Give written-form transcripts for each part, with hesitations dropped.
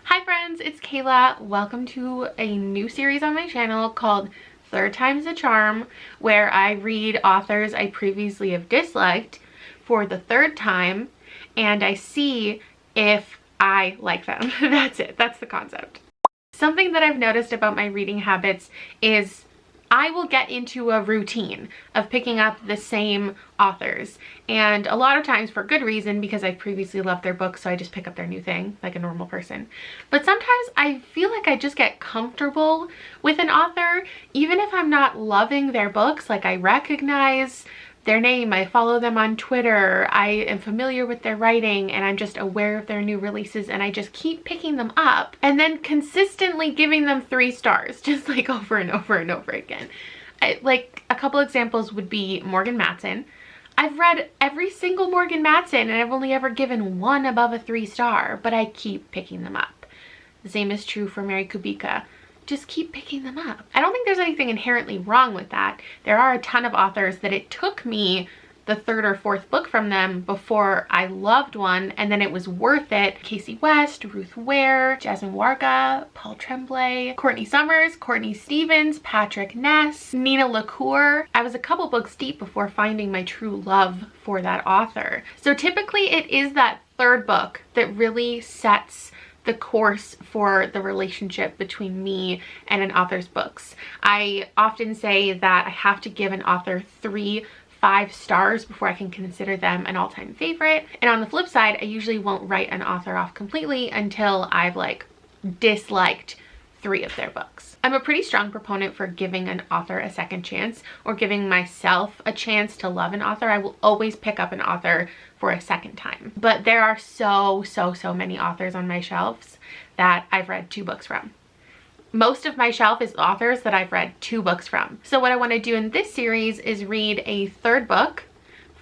Hi friends, it's Kayla. Welcome to a new series on my channel called Third Time's the Charm, where I read authors I previously have disliked for the third time and I see if I like them. That's it. That's the concept. Something that I've noticed about my reading habits is I will get into a routine of picking up the same authors, and a lot of times for good reason, because I've previously loved their books, so I just pick up their new thing like a normal person. But sometimes I feel like I just get comfortable with an author even if I'm not loving their books. Like, I recognize their name, I follow them on Twitter, I am familiar with their writing, and I'm just aware of their new releases, and I just keep picking them up and then consistently giving them 3 stars, just like over and over and over again. Like, a couple examples would be Morgan Matson. I've read every single Morgan Matson and I've only ever given one above a 3-star, but I keep picking them up. The same is true for Mary Kubica. Just keep picking them up. I don't think there's anything inherently wrong with that. There are a ton of authors that it took me the 3rd or 4th book from them before I loved one, and then it was worth it. Casey West, Ruth Ware, Jasmine Warga, Paul Tremblay, Courtney Summers, Courtney Stevens, Patrick Ness, Nina LaCour. I was a couple books deep before finding my true love for that author. So typically it is that 3rd book that really sets the course for the relationship between me and an author's books. I often say that I have to give an author 3 5 stars before I can consider them an all-time favorite. And on the flip side, I usually won't write an author off completely until I've like disliked 3 of their books. I'm a pretty strong proponent for giving an author a second chance, or giving myself a chance to love an author. I will always pick up an author for a second time. But there are so many authors on my shelves that I've read 2 books from. Most of my shelf is authors that I've read 2 books from. So what I want to do in this series is read a 3rd book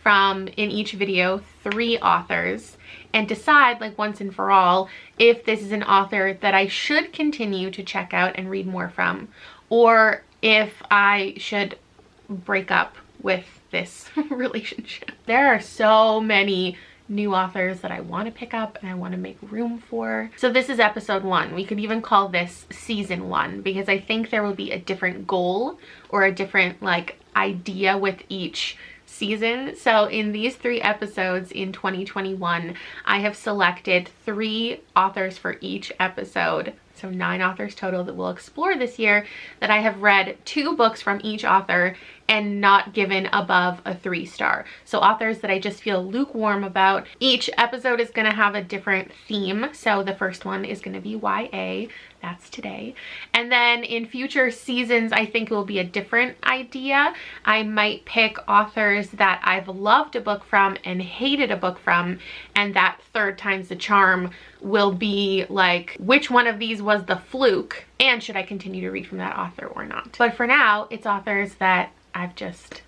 from, in each video, 3 authors, and decide, like, once and for all, if this is an author that I should continue to check out and read more from, or if I should break up with this relationship. There are so many new authors that I want to pick up and I want to make room for. So this is episode 1. We could even call this season 1, because I think there will be a different goal or a different like idea with each season. So in these 3 episodes in 2021, I have selected 3 authors for each episode. So 9 authors total that we'll explore this year, that I have read 2 books from each author and not given above a 3-star. So authors that I just feel lukewarm about. Each episode is going to have a different theme. So the first one is going to be YA. That's today. And then in future seasons, I think it will be a different idea. I might pick authors that I've loved a book from and hated a book from, and that 3rd time's the charm will be like, which one of these was the fluke, and should I continue to read from that author or not? But for now, it's authors that I've just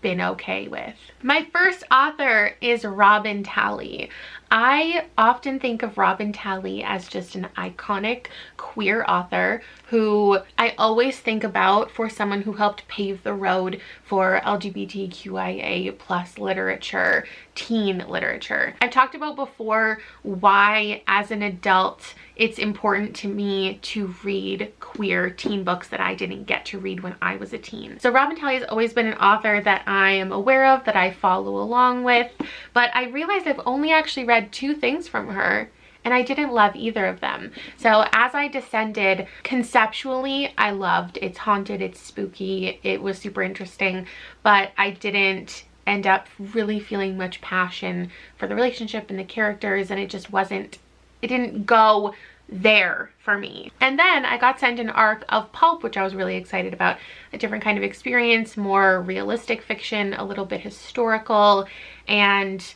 been okay with. My first author is Robin Talley. I often think of Robin Talley as just an iconic queer author who I always think about for someone who helped pave the road for LGBTQIA plus literature, teen literature. I've talked about before why as an adult it's important to me to read queer teen books that I didn't get to read when I was a teen. So Robin Talley has always been an author that I am aware of, that I follow along with, but I realized I've only actually read 2 things from her and I didn't love either of them. So as I descended, conceptually I loved It's Haunted, It's Spooky, it was super interesting, but I didn't end up really feeling much passion for the relationship and the characters, and it just wasn't, it didn't go there for me. And then I got sent an arc of pulp, which I was really excited about. A different kind of experience, more realistic fiction, a little bit historical, and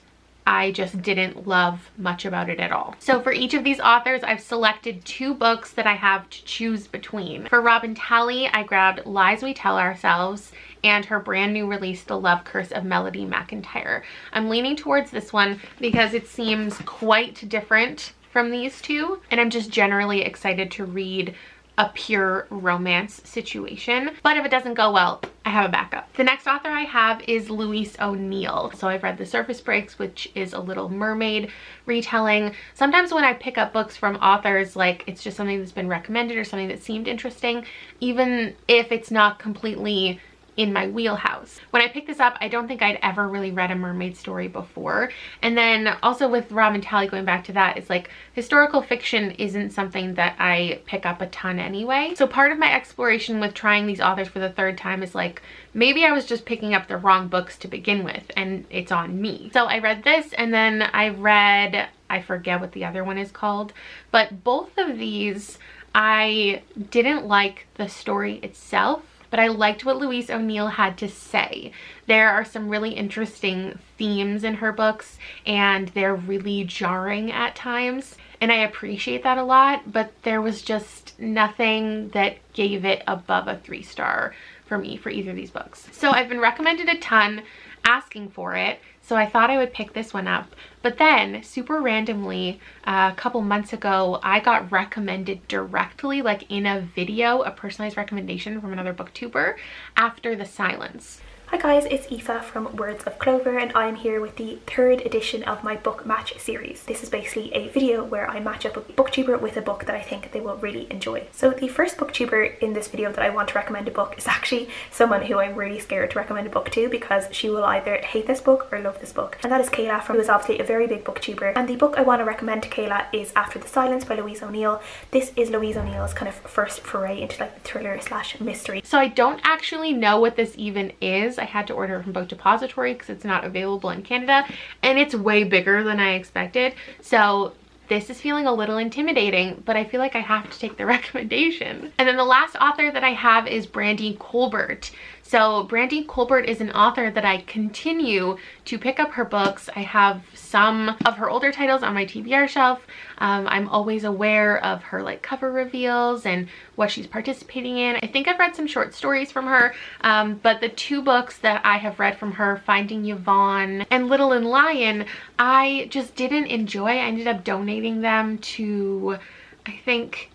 I just didn't love much about it at all. So for each of these authors, I've selected 2 books that I have to choose between. For Robin Talley, I grabbed Lies We Tell Ourselves and her brand new release, The Love Curse of Melody McIntyre. I'm leaning towards this one because it seems quite different from these 2, and I'm just generally excited to read a pure romance situation. But if it doesn't go well, I have a backup. The next author I have is Louise O'Neill. So I've read The Surface Breaks, which is a Little Mermaid retelling. Sometimes when I pick up books from authors, like it's just something that's been recommended or something that seemed interesting, even if it's not completely in my wheelhouse. When I picked this up, I don't think I'd ever really read a mermaid story before. And then also with Robin Talley, going back to that, it's like historical fiction isn't something that I pick up a ton anyway. So part of my exploration with trying these authors for the third time is like, maybe I was just picking up the wrong books to begin with and it's on me. So I read this, and then I read, I forget what the other one is called, but both of these, I didn't like the story itself, but I liked what Louise O'Neill had to say. There are some really interesting themes in her books, and they're really jarring at times, and I appreciate that a lot, but there was just nothing that gave it above a 3-star for me for either of these books. So I've been recommended a ton, asking for it, so I thought I would pick this one up. But then, super randomly, a couple months ago, I got recommended directly, like in a video, a personalized recommendation from another booktuber, After the Silence. Hi guys, it's Aoife from Words of Clover, and I'm here with the 3rd edition of my book match series. This is basically a video where I match up a booktuber with a book that I think they will really enjoy. So the first booktuber in this video that I want to recommend a book is actually someone who I'm really scared to recommend a book to, because she will either hate this book or love this book, and that is Kayla, who is obviously a very big booktuber. And the book I want to recommend to Kayla is After the Silence by Louise O'Neill. This is Louise O'Neill's kind of first foray into like the thriller / mystery. So I don't actually know what this even is. I had to order it from Book Depository because it's not available in Canada, and it's way bigger than I expected. So this is feeling a little intimidating, but I feel like I have to take the recommendation. And then the last author that I have is Brandy Colbert. So Brandy Colbert is an author that I continue to pick up her books. I have some of her older titles on my TBR shelf. I'm always aware of her like cover reveals and what she's participating in. I think I've read some short stories from her, but the 2 books that I have read from her, Finding Yvonne and Little and Lion, I just didn't enjoy. I ended up donating them to, I think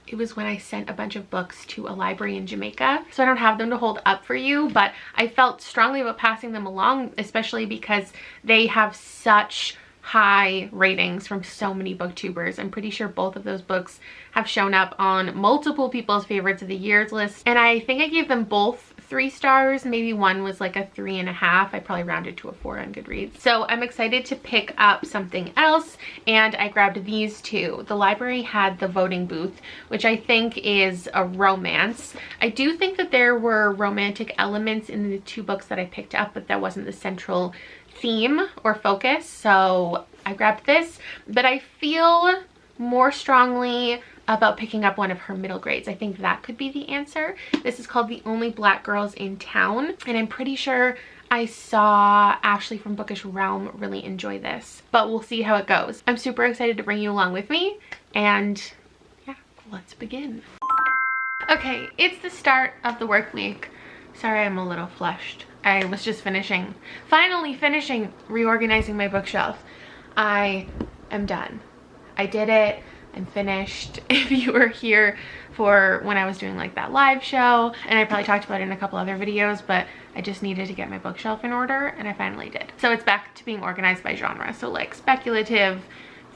it was when I sent a bunch of books to a library in Jamaica. So I don't have them to hold up for you, but I felt strongly about passing them along, especially because they have such high ratings from so many booktubers. I'm pretty sure both of those books have shown up on multiple people's favorites of the year's list, and I think I gave them both 3 stars. Maybe one was like a 3.5. I probably rounded to a 4 on Goodreads. So I'm excited to pick up something else, and I grabbed these 2. The library had The Voting Booth, which I think is a romance. I do think that there were romantic elements in the 2 books that I picked up, but that wasn't the central theme or focus, so I grabbed this. But I feel more strongly about picking up one of her middle grades. I think that could be the answer. This is called The Only Black Girls in Town, and I'm pretty sure I saw Ashley from Bookish Realm really enjoy this, but we'll see how it goes. I'm super excited to bring you along with me, and yeah, let's begin. Okay, it's the start of the work week. Sorry, I'm a little flushed. I was just finally finishing reorganizing my bookshelf. I am done. I did it. I'm finished. If you were here for when I was doing like that live show, and I probably talked about it in a couple other videos, but I just needed to get my bookshelf in order, and I finally did. So it's back to being organized by genre. So like speculative,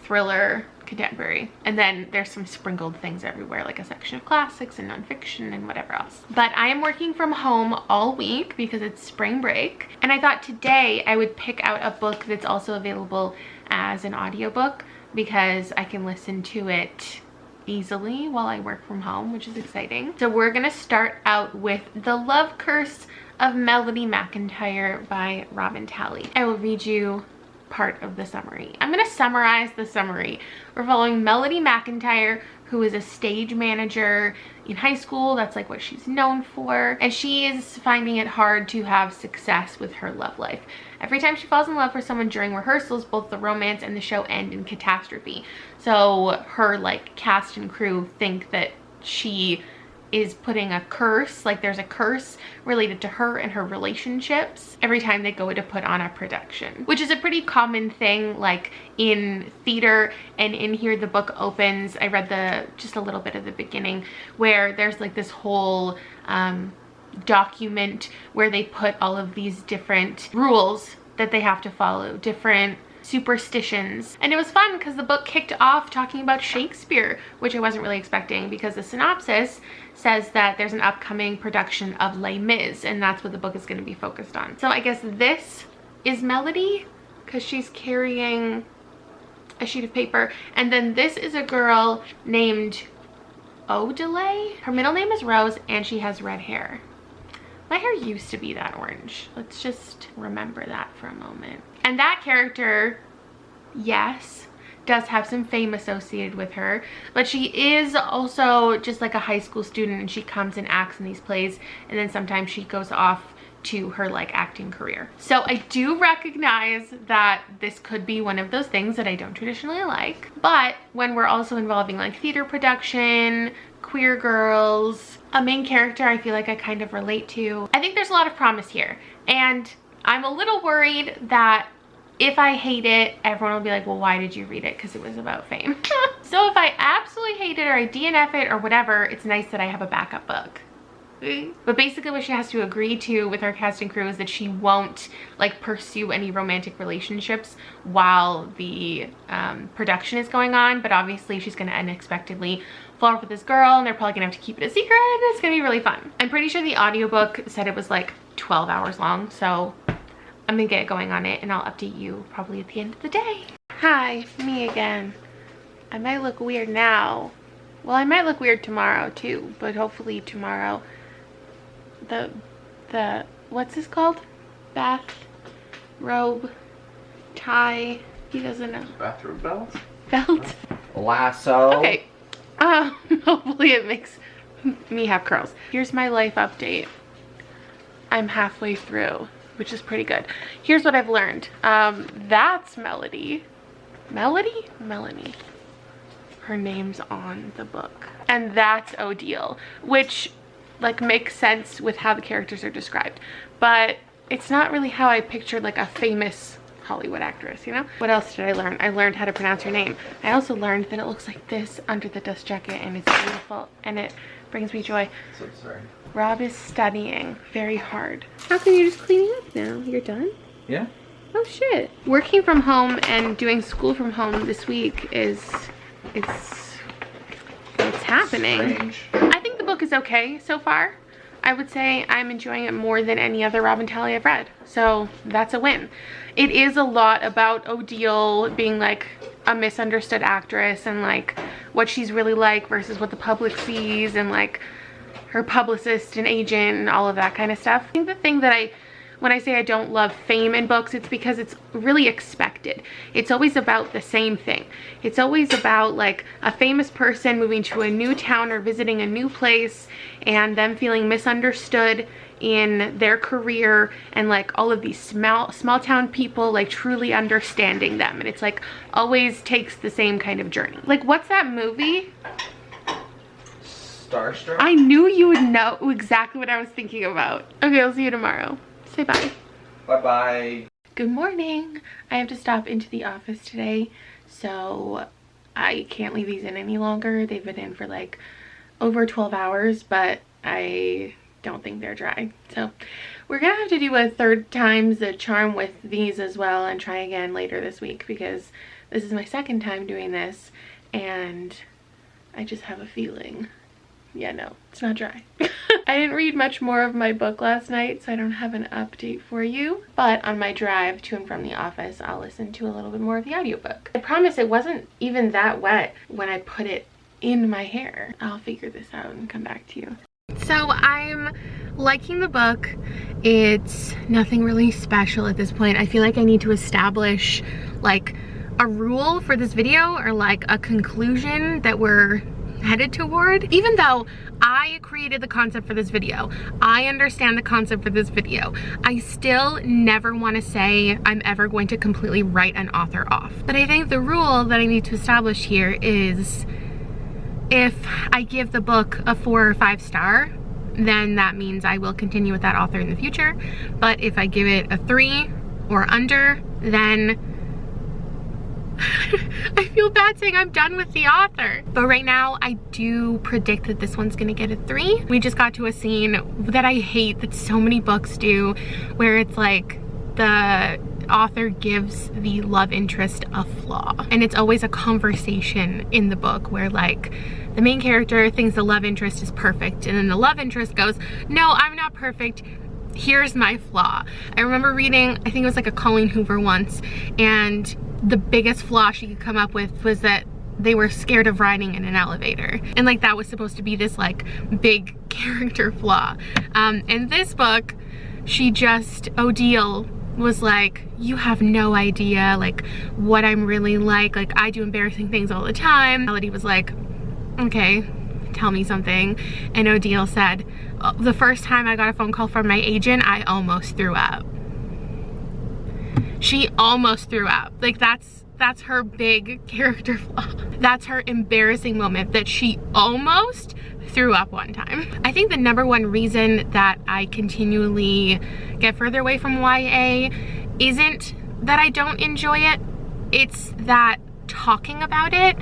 thriller, contemporary, and then there's some sprinkled things everywhere, like a section of classics and nonfiction and whatever else. But I am working from home all week because it's spring break, and I thought today I would pick out a book that's also available as an audiobook, because I can listen to it easily while I work from home, which is exciting. So we're gonna start out with The Love Curse of Melody McIntyre by Robin Talley. I will read you part of the summary. I'm going to summarize the summary. We're following Melody McIntyre, who is a stage manager in high school. That's like what she's known for. And she is finding it hard to have success with her love life. Every time she falls in love with someone during rehearsals, both the romance and the show end in catastrophe. So her like cast and crew think that she is putting a curse, like there's a curse related to her and her relationships every time they go to put on a production, which is a pretty common thing like in theater. And in here the book opens, I read just a little bit of the beginning, where there's like this whole document where they put all of these different rules that they have to follow, different superstitions. And it was fun because the book kicked off talking about Shakespeare, which I wasn't really expecting, because the synopsis says that there's an upcoming production of Les Mis, and that's what the book is going to be focused on. So I guess this is Melody because she's carrying a sheet of paper, and then this is a girl named Odelay. Her middle name is Rose and she has red hair. My hair used to be that orange. Let's just remember that for a moment. And that character, yes, does have some fame associated with her, but she is also just like a high school student, and she comes and acts in these plays, and then sometimes she goes off to her like acting career. So I do recognize that this could be one of those things that I don't traditionally like, but when we're also involving like theater production, queer girls, a main character I feel like I kind of relate to, I think there's a lot of promise here. And I'm a little worried that if I hate it, everyone will be like, well, why did you read it? Because it was about fame. So if I absolutely hate it or I DNF it or whatever, it's nice that I have a backup book. But basically what she has to agree to with her cast and crew is that she won't like pursue any romantic relationships while the production is going on. But obviously she's going to unexpectedly fall for this girl, and they're probably gonna have to keep it a secret, and it's gonna be really fun. I'm pretty sure the audiobook said it was like 12 hours long, so I'm gonna get going on it and I'll update you probably at the end of the day. Hi, me again. I might look weird now. Well, I might look weird tomorrow too, but hopefully tomorrow the what's this called? Bath robe tie. He doesn't know. Bathrobe belt? Belt? Lasso. Okay. Hopefully it makes me have curls. Here's my life update. I'm halfway through, which is pretty good. Here's what I've learned. That's Melody. Melody? Melanie. Her name's on the book. And that's O'Neill, which like makes sense with how the characters are described. But it's not really how I pictured like a famous Hollywood actress, you know? What else did I learn? I learned how to pronounce her name. I also learned that it looks like this under the dust jacket, and it's beautiful and it brings me joy. So sorry. Rob is studying very hard. How come you're just cleaning up now? You're done? Yeah. Oh shit. Working from home and doing school from home this week is, it's happening. Strange. I think the book is okay so far. I would say I'm enjoying it more than any other Rob and Talley I've read. So that's a win. It is a lot about O'Neill being like a misunderstood actress, and like what she's really like versus what the public sees, and like her publicist and agent and all of that kind of stuff. I think the thing that when I say I don't love fame in books, it's because it's really expected. It's always about the same thing. It's always about like a famous person moving to a new town or visiting a new place and them feeling misunderstood in their career, and like all of these small town people like truly understanding them. And it's like always takes the same kind of journey. Like, what's that movie? Starstruck? I knew you would know exactly what I was thinking about. Okay, I'll see you tomorrow. Say bye. Bye-bye. Good morning. I have to stop into the office today, so I can't leave these in any longer. They've been in for like over 12 hours, but I don't think they're dry. So we're gonna have to do a third times the charm with these as well and try again later this week, because this is my second time doing this and I just have a feeling, yeah, no, it's not dry. I didn't read much more of my book last night, so I don't have an update for you. But on my drive to and from the office, I'll listen to a little bit more of the audiobook. I promise it wasn't even that wet when I put it in my hair. I'll figure this out and come back to you. So I'm liking the book. It's nothing really special at this point. I feel like I need to establish like a rule for this video, or like a conclusion that we're headed toward. Even though I created the concept for this video, I understand the concept for this video, I still never want to say I'm ever going to completely write an author off. But I think the rule that I need to establish here is if I give the book a 4 or 5 star, then that means I will continue with that author in the future. But if I give it a 3 or under, then I feel bad saying I'm done with the author. But right now, I do predict that this one's gonna get a 3. We just got to a scene that I hate, that so many books do, where it's like the author gives the love interest a flaw. And it's always a conversation in the book where like the main character thinks the love interest is perfect, and then the love interest goes, no, I'm not perfect. Here's my flaw. I remember reading, I think it was like a Colleen Hoover once, and the biggest flaw she could come up with was that they were scared of riding in an elevator. And like that was supposed to be this like big character flaw. In this book, she just, O'Neill was like, you have no idea like what I'm really like I do embarrassing things all the time. Melody was like, okay, tell me something. And O'Neill said, the first time I got a phone call from my agent, I almost threw up. She almost threw up. Like that's her big character flaw. That's her embarrassing moment, that she almost threw up one time. I think the number one reason that I continually get further away from YA isn't that I don't enjoy it. It's that talking about it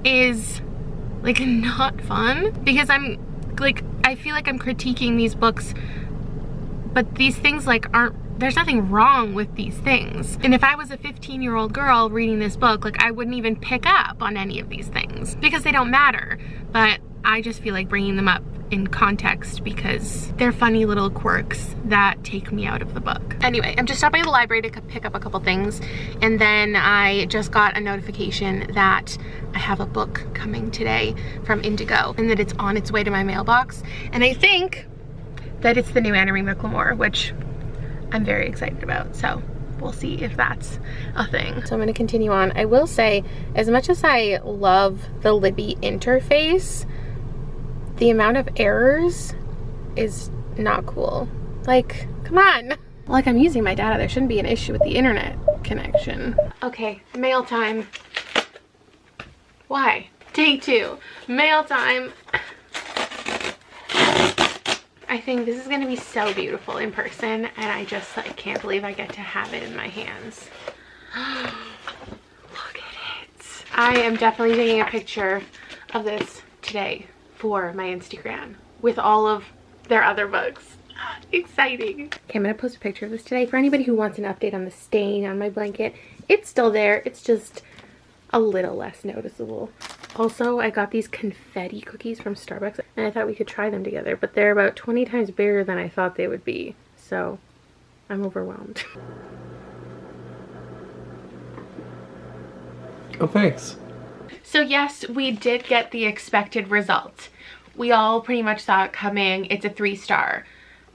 is like not fun, because I'm like, I feel like I'm critiquing these books, but these things like there's nothing wrong with these things. And if I was a 15-year-old girl reading this book, like I wouldn't even pick up on any of these things because they don't matter. But I just feel like bringing them up in context because they're funny little quirks that take me out of the book. Anyway, I'm just stopping at the library to pick up a couple things, and then I just got a notification that I have a book coming today from Indigo and that it's on its way to my mailbox. And I think that it's the new Anna Marie McLemore, which I'm very excited about. So we'll see if that's a thing. So I'm gonna continue on. I will say, as much as I love the Libby interface, the amount of errors is not cool. Like, come on. Like, I'm using my data. There shouldn't be an issue with the internet connection. Okay, mail time. Why? Day 2, mail time. I think this is gonna be so beautiful in person, and I just like can't believe I get to have it in my hands. Look at it. I am definitely taking a picture of this today for my Instagram with all of their other books. Exciting. Okay, I'm gonna post a picture of this today for anybody who wants an update on the stain on my blanket. It's still there, it's just a little less noticeable. Also, I got these confetti cookies from Starbucks, and I thought we could try them together, but they're about 20 times bigger than I thought they would be, so I'm overwhelmed. Oh, thanks. So yes, we did get the expected result. We all pretty much saw it coming. It's a 3-star.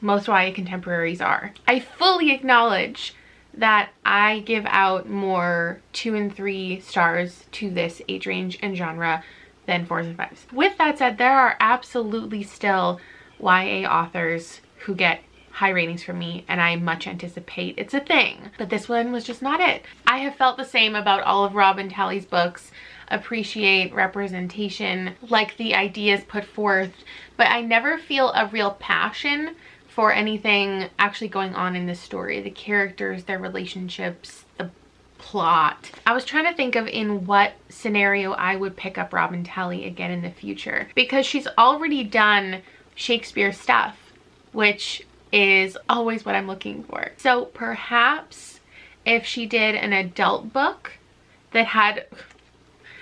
Most YA contemporaries are. I fully acknowledge that I give out more 2 and 3 stars to this age range and genre than 4s and 5s. With that said, there are absolutely still YA authors who get high ratings from me, and I much anticipate it's a thing. But this one was just not it. I have felt the same about all of Robin Talley's books. Appreciate representation, like the ideas put forth, but I never feel a real passion for anything actually going on in this story. The characters, their relationships, the plot. I was trying to think of in what scenario I would pick up Robin Talley again in the future, because she's already done Shakespeare stuff, which is always what I'm looking for. So perhaps if she did an adult book that had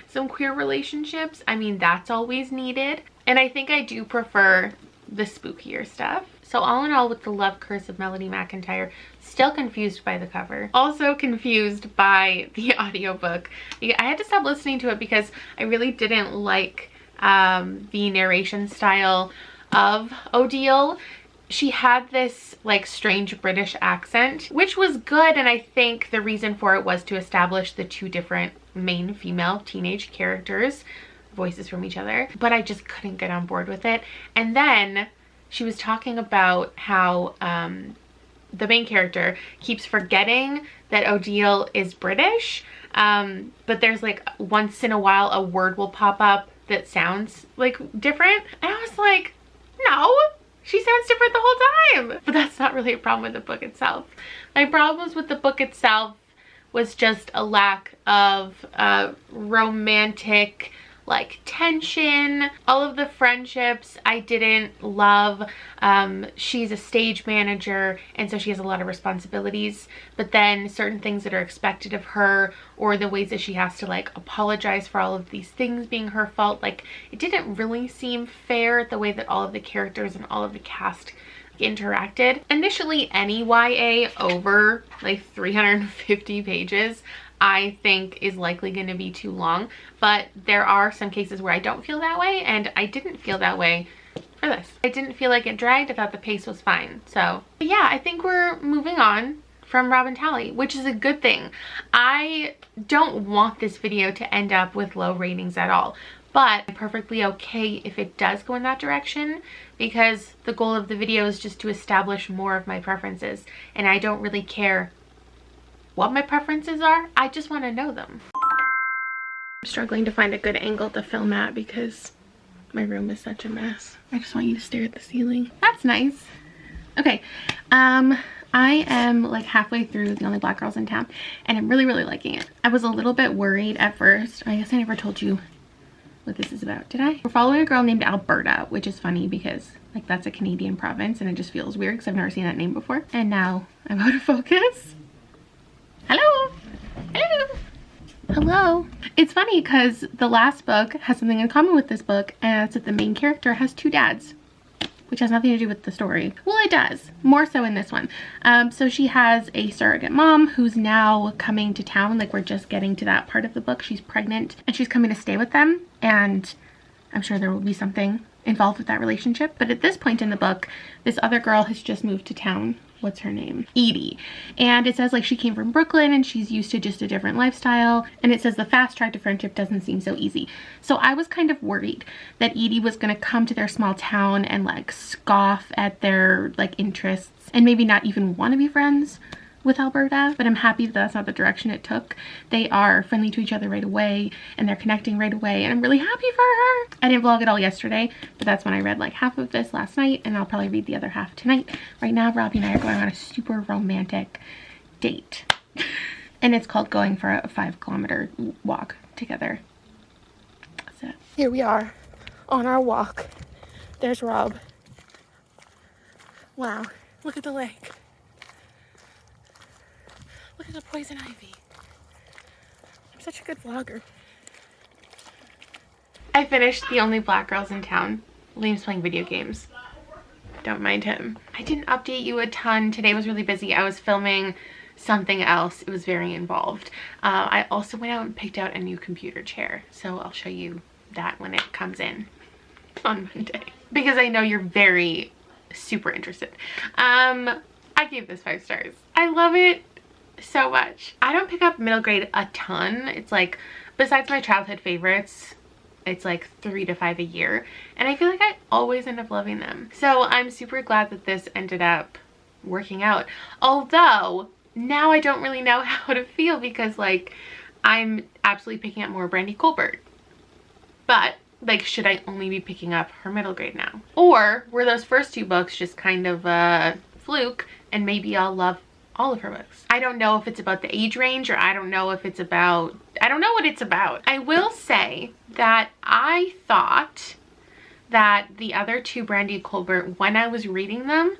some queer relationships, I mean, that's always needed. And I think I do prefer the spookier stuff. So all in all, with The Love Curse of Melody McIntyre, still confused by the cover. Also confused by the audiobook. I had to stop listening to it because I really didn't like the narration style of O'Neill. She had this like strange British accent, which was good, and I think the reason for it was to establish the 2 different main female teenage characters, voices from each other, but I just couldn't get on board with it. And then she was talking about how the main character keeps forgetting that O'Neill is British, but there's like once in a while a word will pop up that sounds like different. And I was like, no, she sounds different the whole time. But that's not really a problem with the book itself. My problems with the book itself was just a lack of romantic like tension. All of the friendships I didn't love. She's a stage manager, and so she has a lot of responsibilities, but then certain things that are expected of her, or the ways that she has to like apologize for all of these things being her fault, like it didn't really seem fair the way that all of the characters and all of the cast interacted. Initially, any YA over like 350 pages I think is likely going to be too long, but there are some cases where I don't feel that way, and I didn't feel that way for this. I didn't feel like it dragged. I thought the pace was fine. So but yeah, I think we're moving on from Robin Talley, which is a good thing. I don't want this video to end up with low ratings at all, but I'm perfectly okay if it does go in that direction, because the goal of the video is just to establish more of my preferences, and I don't really care what my preferences are. I just want to know them. I'm struggling to find a good angle to film at because my room is such a mess. I just want you to stare at the ceiling. That's nice. Okay, I am like halfway through The Only Black Girls in Town, and I'm really liking it. I was a little bit worried at first. I guess I never told you what this is about, did I? We're following a girl named Alberta, which is funny because like that's a Canadian province, and it just feels weird because I've never seen that name before. And now I'm out of focus. Hello. Hello. Hello. It's funny because the last book has something in common with this book, and it's that the main character has two dads, which has nothing to do with the story. Well, it does, more so in this one. So she has a surrogate mom who's now coming to town. Like, we're just getting to that part of the book. She's pregnant and she's coming to stay with them, and I'm sure there will be something involved with that relationship. But at this point in the book, this other girl has just moved to town. What's her name? Edie. And it says like she came from Brooklyn and she's used to just a different lifestyle. And it says the fast track to friendship doesn't seem so easy. So I was kind of worried that Edie was going to come to their small town and like scoff at their like interests and maybe not even want to be friends with Alberta, but I'm happy that that's not the direction it took. They are friendly to each other right away, and they're connecting right away, and I'm really happy for her. I didn't vlog it all yesterday, but that's when I read like half of this last night, and I'll probably read the other half tonight. Right now, Robbie and I are going on a super romantic date, and it's called going for a 5-kilometer walk together. So here we are on our walk. There's Rob. Wow, look at the lake. Look at the poison ivy. I'm such a good vlogger. I finished The Only Black Girls in Town. Liam's playing video games. Don't mind him. I didn't update you a ton. Today was really busy. I was filming something else. It was very involved. I also went out and picked out a new computer chair. So I'll show you that when it comes in on Monday. Because I know you're very super interested. I gave this 5 stars. I love it so much. I don't pick up middle grade a ton. It's like, besides my childhood favorites, it's like 3 to 5 a year, and I feel like I always end up loving them. So I'm super glad that this ended up working out, although now I don't really know how to feel because like I'm absolutely picking up more Brandy Colbert, but like, should I only be picking up her middle grade now, or were those first 2 books just kind of a fluke and maybe I'll love all of her books? I don't know if it's about the age range, or I don't know if it's about, I don't know what it's about. I will say that I thought that the other 2 Brandy Colbert, when I was reading them,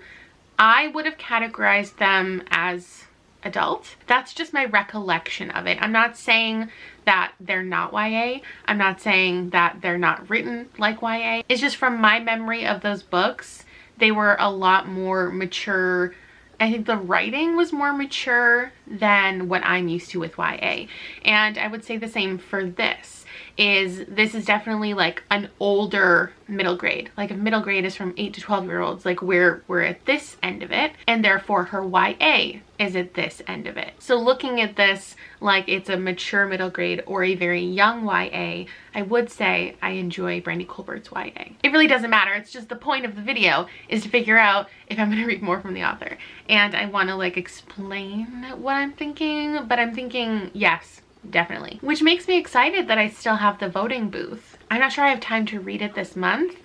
I would have categorized them as adult. That's just my recollection of it. I'm not saying that they're not YA. I'm not saying that they're not written like YA. It's just from my memory of those books, they were a lot more mature. I think the writing was more mature than what I'm used to with YA. And I would say the same for this. This is definitely like an older middle grade. Like if middle grade is from 8 to 12-year-olds, like we're at this end of it, and therefore her YA is at this end of it. So looking at this like it's a mature middle grade or a very young YA, I would say I enjoy Brandy Colbert's YA. It really doesn't matter. It's just the point of the video is to figure out if I'm going to read more from the author. And I want to like explain what I'm thinking, but I'm thinking yes, definitely. Which makes me excited that I still have the voting booth. I'm not sure I have time to read it this month,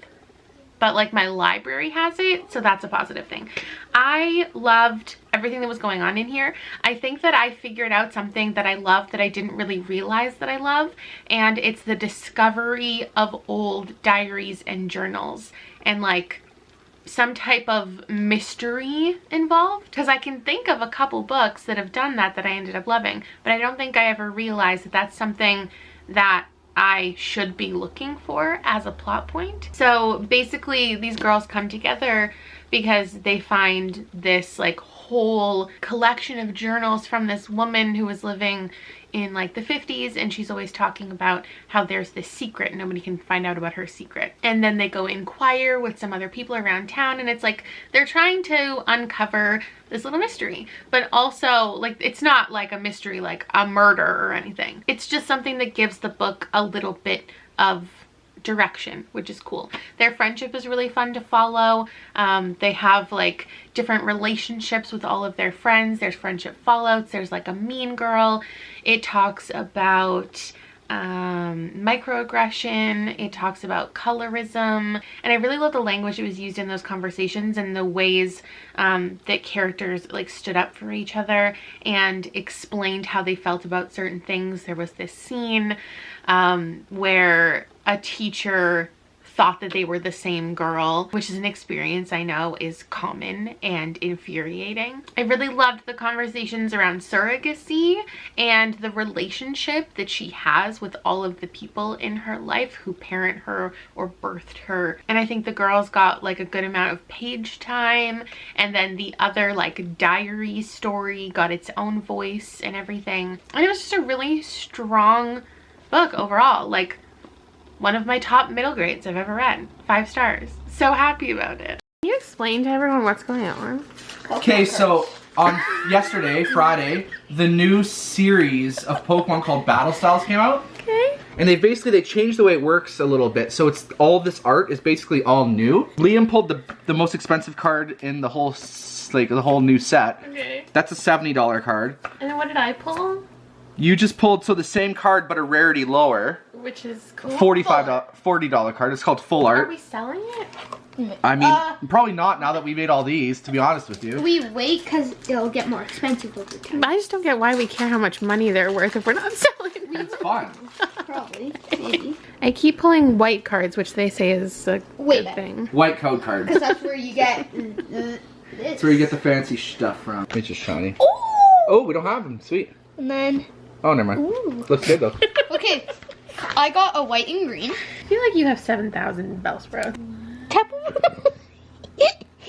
but like my library has it, so that's a positive thing. I loved everything that was going on in here. I think that I figured out something that I love that I didn't really realize that I love, and it's the discovery of old diaries and journals and like some type of mystery involved, because I can think of a couple books that have done that I ended up loving, but I don't think I ever realized that that's something that I should be looking for as a plot point. So basically these girls come together because they find this like whole collection of journals from this woman who was living in like the 50s, and she's always talking about how there's this secret and nobody can find out about her secret. And then they go inquire with some other people around town, and it's like they're trying to uncover this little mystery, but also like it's not like a mystery like a murder or anything. It's just something that gives the book a little bit of direction, which is cool. Their friendship is really fun to follow. They have like different relationships with all of their friends. There's friendship fallouts. There's like a mean girl. It talks about microaggression. It talks about colorism, and I really love the language that was used in those conversations and the ways that characters like stood up for each other and explained how they felt about certain things. There was this scene where a teacher thought that they were the same girl, which is an experience I know is common and infuriating. I really loved the conversations around surrogacy and the relationship that she has with all of the people in her life who parent her or birthed her. And I think the girls got like a good amount of page time, and then the other like diary story got its own voice and everything. And it was just a really strong book overall. Like one of my top middle grades I've ever read. 5 stars. So happy about it. Can you explain to everyone what's going on? Okay, so on yesterday, Friday, the new series of Pokemon called Battle Styles came out. Okay. And they changed the way it works a little bit. So it's all this art is basically all new. Liam pulled the most expensive card in the whole new set. Okay. That's a $70 card. And then what did I pull? You just pulled the same card but a rarity lower. Which is cool. $40 card. It's called Full Art. Are we selling it? I mean, probably not now that we made all these, to be honest with you. We wait because it'll get more expensive over time. I just don't get why we care how much money they're worth if we're not selling them. It's fun. Probably. Maybe. I keep pulling white cards, which they say is a good thing. White code card. Because that's where you get That's where you get the fancy stuff from. It's just shiny. Ooh! Oh, we don't have them. Sweet. And then... Oh, never mind. Ooh. Looks good though. Okay. I got a white and green. I feel like you have 7,000 Bellsprout.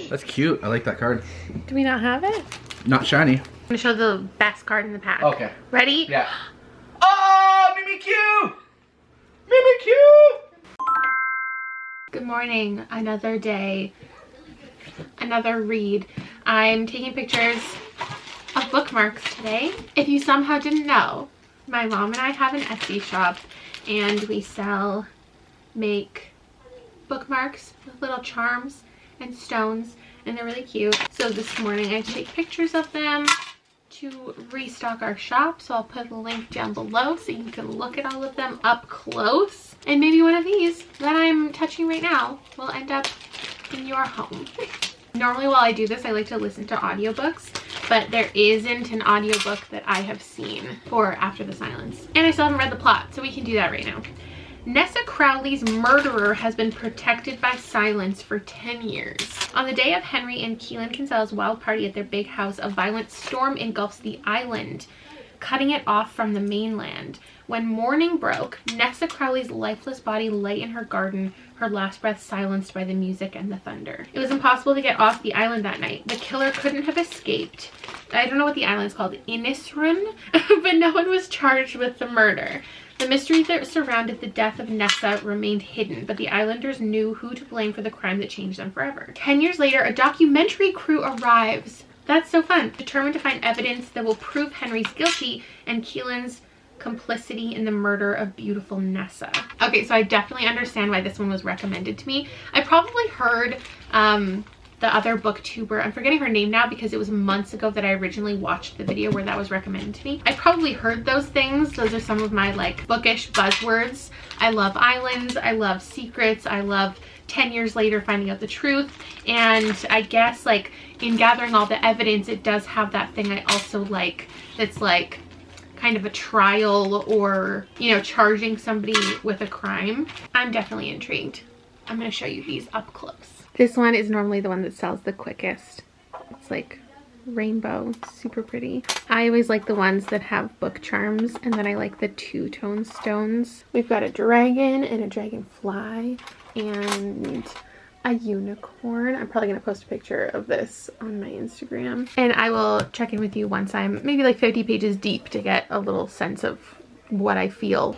That's cute. I like that card. Do we not have it? Not shiny. I'm gonna show the best card in the pack. Okay. Ready? Yeah. Oh, Mimikyu! Mimikyu! Good morning. Another day. Another read. I'm taking pictures of bookmarks today. If you somehow didn't know, my mom and I have an Etsy shop, and we make bookmarks with little charms and stones, and they're really cute. So this morning I take pictures of them to restock our shop, so I'll put a link down below so you can look at all of them up close. And maybe one of these that I'm touching right now will end up in your home. Normally while I do this, I like to listen to audiobooks, but there isn't an audiobook that I have seen for After the Silence. And I still haven't read the plot, so we can do that right now. Nessa Crowley's murderer has been protected by silence for 10 years. On the day of Henry and Keelan Kinsella's wild party at their big house, a violent storm engulfs the island, cutting it off from the mainland. When morning broke, Nessa Crowley's lifeless body lay in her garden, her last breath silenced by the music and the thunder. It was impossible to get off the island that night. The killer couldn't have escaped. I don't know what the island's called, Inisrun, but no one was charged with the murder. The mystery that surrounded the death of Nessa remained hidden, but the islanders knew who to blame for the crime that changed them forever. 10 years later, a documentary crew arrives. That's so fun. Determined to find evidence that will prove Henry's guilty and Keelan's complicity in the murder of beautiful Nessa. Okay, so I definitely understand why this one was recommended to me. I probably heard the other booktuber. I'm forgetting her name now because it was months ago that I originally watched the video where that was recommended to me. I probably heard those things. Those are some of my like bookish buzzwords. I love islands, I love secrets, I love 10 years later finding out the truth. And I guess like in gathering all the evidence, it does have that thing I also like that's like kind of a trial or, you know, charging somebody with a crime. I'm definitely intrigued. I'm going to show you these up close. This one is normally the one that sells the quickest. It's like rainbow, super pretty. I always like the ones that have book charms, and then I like the two-tone stones. We've got a dragon and a dragonfly and a unicorn. I'm probably gonna post a picture of this on my Instagram, and I will check in with you once I'm maybe like 50 pages deep to get a little sense of what I feel.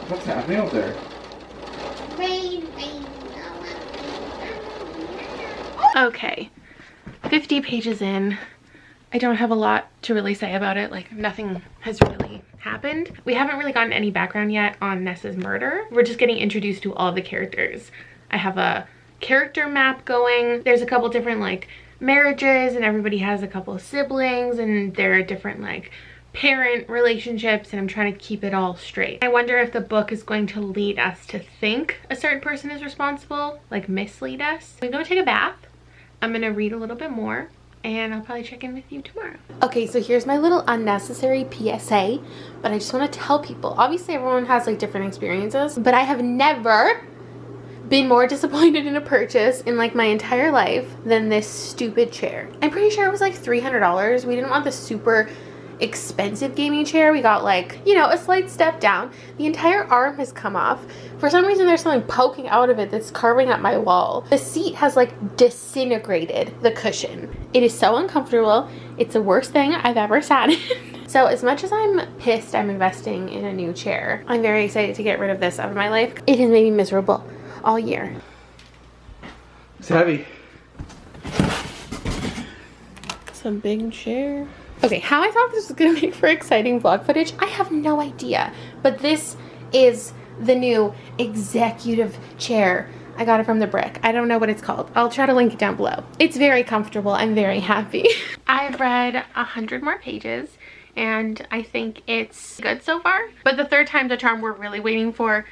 What's happening out there? Okay, 50 pages in. I don't have a lot to really say about it. Like, nothing has really happened. We haven't really gotten any background yet on Nessa's murder. We're just getting introduced to all the characters. I have a character map going. There's a couple different like marriages, and everybody has a couple of siblings, and there are different like parent relationships, and I'm trying to keep it all straight. I wonder if the book is going to lead us to think a certain person is responsible, like mislead us. I'm gonna take a bath. I'm gonna read a little bit more, and I'll probably check in with you tomorrow. Okay, so here's my little unnecessary PSA, but I just want to tell people, obviously everyone has like different experiences, but I have never been more disappointed in a purchase in like my entire life than this stupid chair. I'm pretty sure it was like $300. We didn't want the super expensive gaming chair. We got like, you know, a slight step down. The entire arm has come off. For some reason there's something poking out of it that's carving up my wall. The seat has like disintegrated the cushion. It is so uncomfortable. It's the worst thing I've ever sat in. So as much as I'm pissed I'm investing in a new chair, I'm very excited to get rid of this out of my life. It has made me miserable all year. It's heavy. It's a big chair. Okay, how I thought this was gonna make for exciting vlog footage, I have no idea. But this is the new executive chair. I got it from the Brick. I don't know what it's called. I'll try to link it down below. It's very comfortable. I'm very happy. I've read 100 more pages, and I think it's good so far. But the third time's a charm we're really waiting for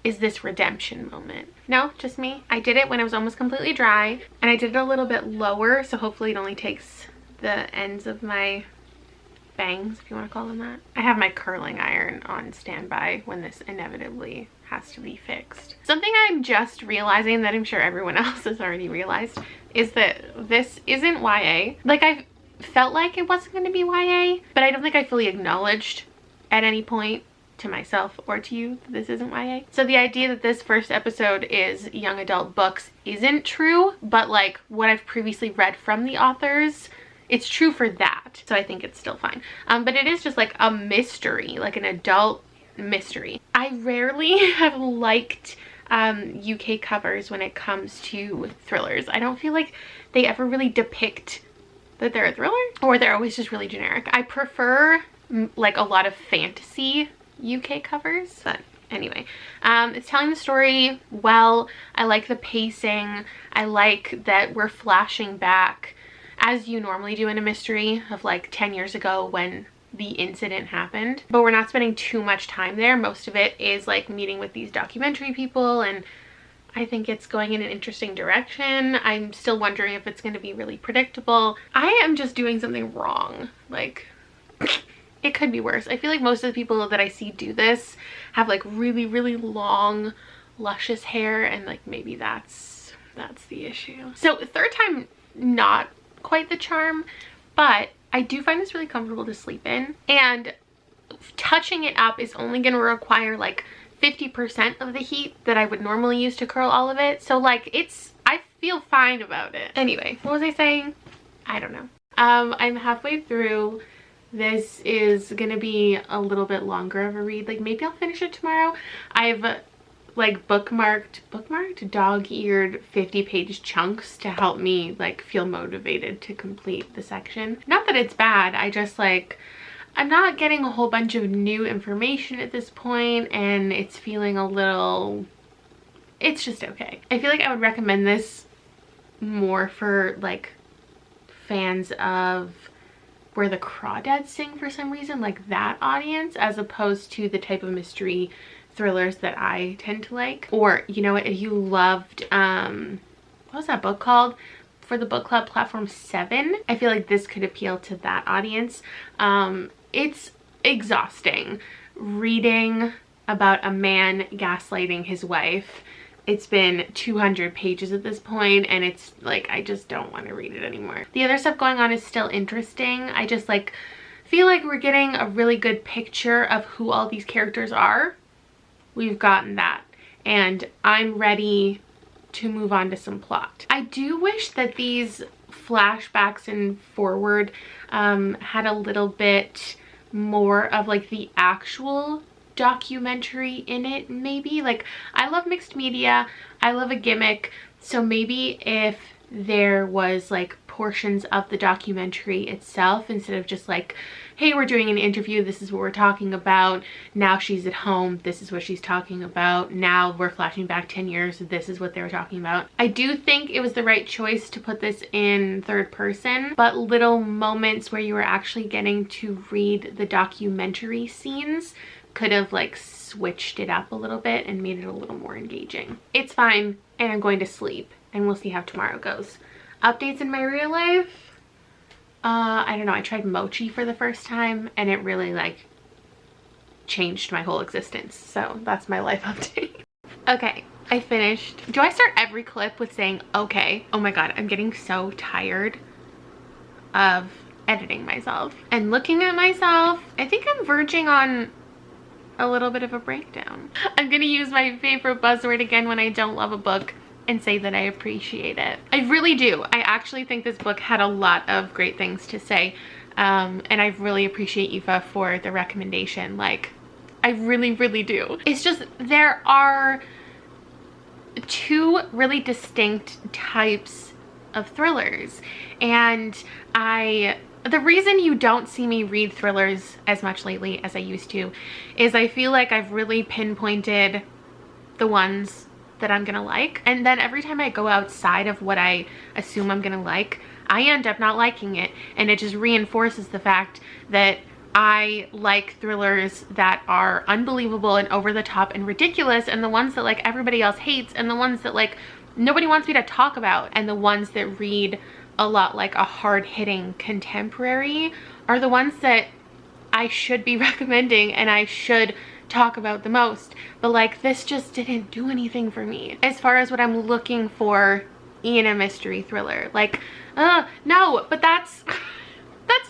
is this redemption moment. No, just me. I did it when it was almost completely dry, and I did it a little bit lower, so hopefully it only takes the ends of my bangs, if you want to call them that. I have my curling iron on standby when this inevitably has to be fixed. Something I'm just realizing that I'm sure everyone else has already realized is that this isn't YA. Like, I felt like it wasn't going to be YA, but I don't think I fully acknowledged at any point to myself or to you that this isn't YA. So the idea that this first episode is young adult books isn't true, but like what I've previously read from the authors, it's true for that. So I think it's still fine. But it is just like a mystery, like an adult mystery. I rarely have liked UK covers when it comes to thrillers. I don't feel like they ever really depict that they're a thriller, or they're always just really generic. I prefer like a lot of fantasy UK covers, but anyway, it's telling the story well. I like the pacing. I like that we're flashing back, as you normally do in a mystery, of like 10 years ago when the incident happened, but we're not spending too much time there. Most of it is like meeting with these documentary people, and I think it's going in an interesting direction. I'm still wondering if it's going to be really predictable. I am just doing something wrong. Like, it could be worse. I feel like most of the people that I see do this have like really, really long, luscious hair, and like maybe that's the issue. So third time, not quite the charm, but I do find this really comfortable to sleep in, and touching it up is only going to require like 50% of the heat that I would normally use to curl all of it. So like I feel fine about it. Anyway, what was I saying? I don't know. I'm halfway through. This is gonna be a little bit longer of a read. Like maybe I'll finish it tomorrow. I've like bookmarked dog-eared 50-page chunks to help me like feel motivated to complete the section. Not that it's bad, I just like, I'm not getting a whole bunch of new information at this point, and it's feeling a little it's just okay. I feel like I would recommend this more for like fans of Where the Crawdads Sing for some reason, like that audience, as opposed to the type of mystery thrillers that I tend to like. Or, you know what, if you loved what was that book called for the book club, Platform 7, I feel like this could appeal to that audience. It's exhausting reading about a man gaslighting his wife. It's been 200 pages at this point, and it's like, I just don't want to read it anymore. The other stuff going on is still interesting. I just like feel like we're getting a really good picture of who all these characters are. We've gotten that, and I'm ready to move on to some plot. I do wish that these flashbacks and forward had a little bit more of like the actual documentary in it, maybe. Like, I love mixed media, I love a gimmick, so maybe if there was like portions of the documentary itself, instead of just like, hey, we're doing an interview, this is what we're talking about, now she's at home, this is what she's talking about, now we're flashing back 10 years, this is what they were talking about. I do think it was the right choice to put this in third person, but little moments where you were actually getting to read the documentary scenes could have like switched it up a little bit and made it a little more engaging. It's fine, and I'm going to sleep, and we'll see how tomorrow goes. Updates in my real life? I don't know, I tried mochi for the first time, and it really like changed my whole existence. So that's my life update. Okay, I finished. Do I start every clip with saying okay? Oh my god, I'm getting so tired of editing myself and looking at myself. I think I'm verging on a little bit of a breakdown. I'm gonna use my favorite buzzword again when I don't love a book and say that I appreciate it. I really do. I actually think this book had a lot of great things to say, and I really appreciate Aoife for the recommendation. Like, I really, really do. It's just, there are two really distinct types of thrillers, and the reason you don't see me read thrillers as much lately as I used to is I feel like I've really pinpointed the ones that I'm gonna like, and then every time I go outside of what I assume I'm gonna like, I end up not liking it, and it just reinforces the fact that I like thrillers that are unbelievable and over the top and ridiculous, and the ones that like everybody else hates, and the ones that like nobody wants me to talk about, and the ones that read a lot like a hard-hitting contemporary are the ones that I should be recommending and I should talk about the most. But like, this just didn't do anything for me as far as what I'm looking for in a mystery thriller. Like, no, but that's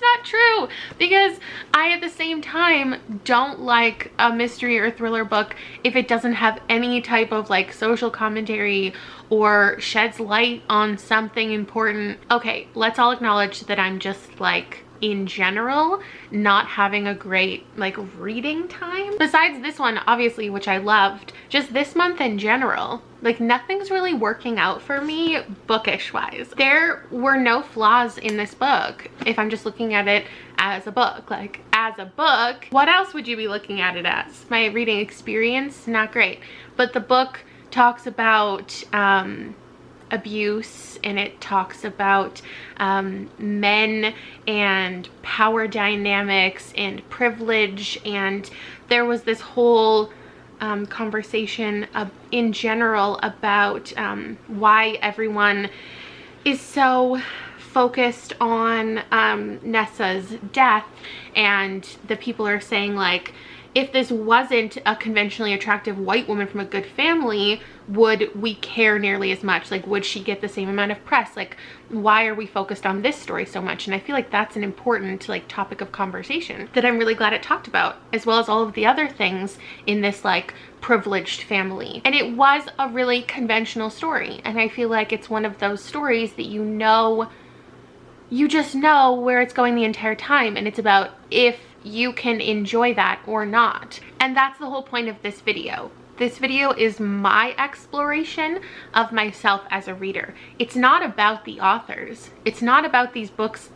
not true, because I at the same time don't like a mystery or thriller book if it doesn't have any type of like social commentary or sheds light on something important. Okay, let's all acknowledge that I'm just like, in general, not having a great like reading time. Besides this one, obviously, which I loved, just this month in general, like nothing's really working out for me bookish wise. There were no flaws in this book if I'm just looking at it as a book. Like, as a book, what else would you be looking at it as? My reading experience, not great. But the book talks about abuse, and it talks about men and power dynamics and privilege, and there was this whole conversation in general about why everyone is so focused on Nessa's death, and the people are saying like, if this wasn't a conventionally attractive white woman from a good family, would we care nearly as much? Like, would she get the same amount of press? Like, why are we focused on this story so much? And I feel like that's an important like topic of conversation that I'm really glad it talked about, as well as all of the other things in this like privileged family. And it was a really conventional story, and I feel like it's one of those stories that you just know where it's going the entire time, and it's about if you can enjoy that or not. And that's the whole point of this video. This video is my exploration of myself as a reader. It's not about the authors. It's not about these books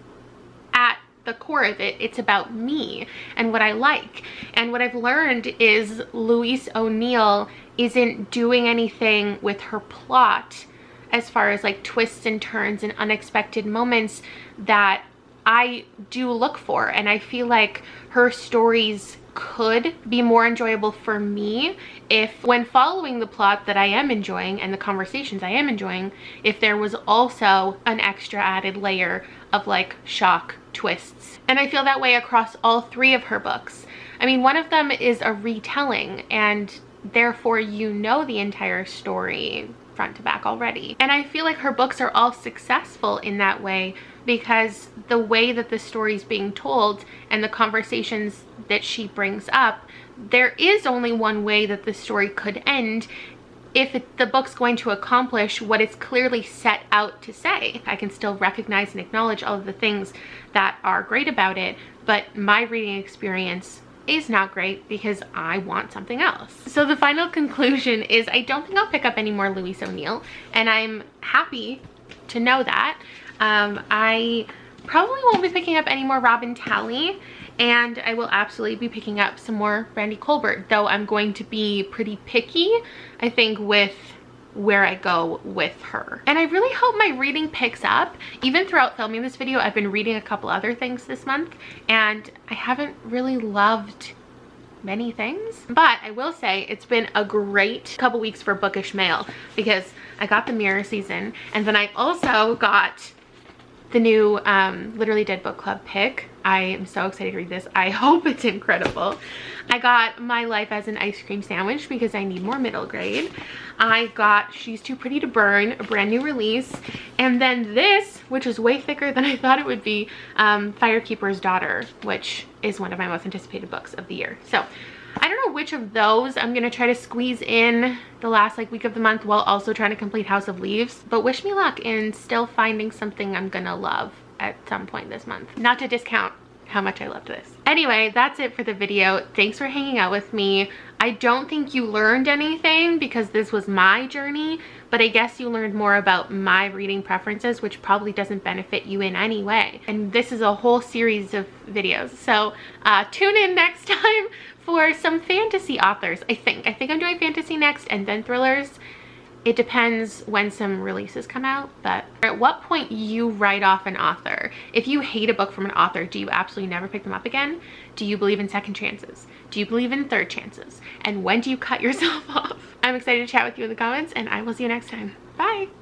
at the core of it. It's about me and what I like. And what I've learned is Louise O'Neill isn't doing anything with her plot as far as like twists and turns and unexpected moments that I do look for. And I feel like her stories could be more enjoyable for me if, when following the plot that I am enjoying and the conversations I am enjoying, if there was also an extra added layer of like shock twists. And I feel that way across all 3 of her books. I mean, one of them is a retelling, and therefore you know the entire story front to back already. And I feel like her books are all successful in that way because the way that the story is being told and the conversations that she brings up, there is only one way that the story could end if the book's going to accomplish what it's clearly set out to say. I can still recognize and acknowledge all of the things that are great about it, but my reading experience is not great because I want something else. So the final conclusion is I don't think I'll pick up any more Louise O'Neill, and I'm happy to know that. I probably won't be picking up any more Robin Talley, and I will absolutely be picking up some more Brandy Colbert, though I'm going to be pretty picky, I think, with where I go with her. And I really hope my reading picks up. Even throughout filming this video, I've been reading a couple other things this month, and I haven't really loved many things. But I will say it's been a great couple weeks for bookish mail because I got the Mirror season, and then I also got the new Literally Dead Book Club pick. I am so excited to read this. I hope it's incredible. I got My Life as an Ice Cream Sandwich because I need more middle grade. I got She's Too Pretty to Burn, a brand new release. And then this, which is way thicker than I thought it would be, Firekeeper's Daughter, which is one of my most anticipated books of the year. So I don't know which of those I'm gonna try to squeeze in the last like week of the month while also trying to complete House of Leaves, but wish me luck in still finding something I'm gonna love at some point this month. Not to discount how much I loved this. Anyway, that's it for the video. Thanks for hanging out with me. I don't think you learned anything because this was my journey, but I guess you learned more about my reading preferences, which probably doesn't benefit you in any way. And this is a whole series of videos. So tune in next time for some fantasy authors. I think I'm doing fantasy next and then thrillers. It depends when some releases come out, but at what point you write off an author? If you hate a book from an author, do you absolutely never pick them up again? Do you believe in second chances? Do you believe in third chances? And when do you cut yourself off? I'm excited to chat with you in the comments, and I will see you next time. Bye!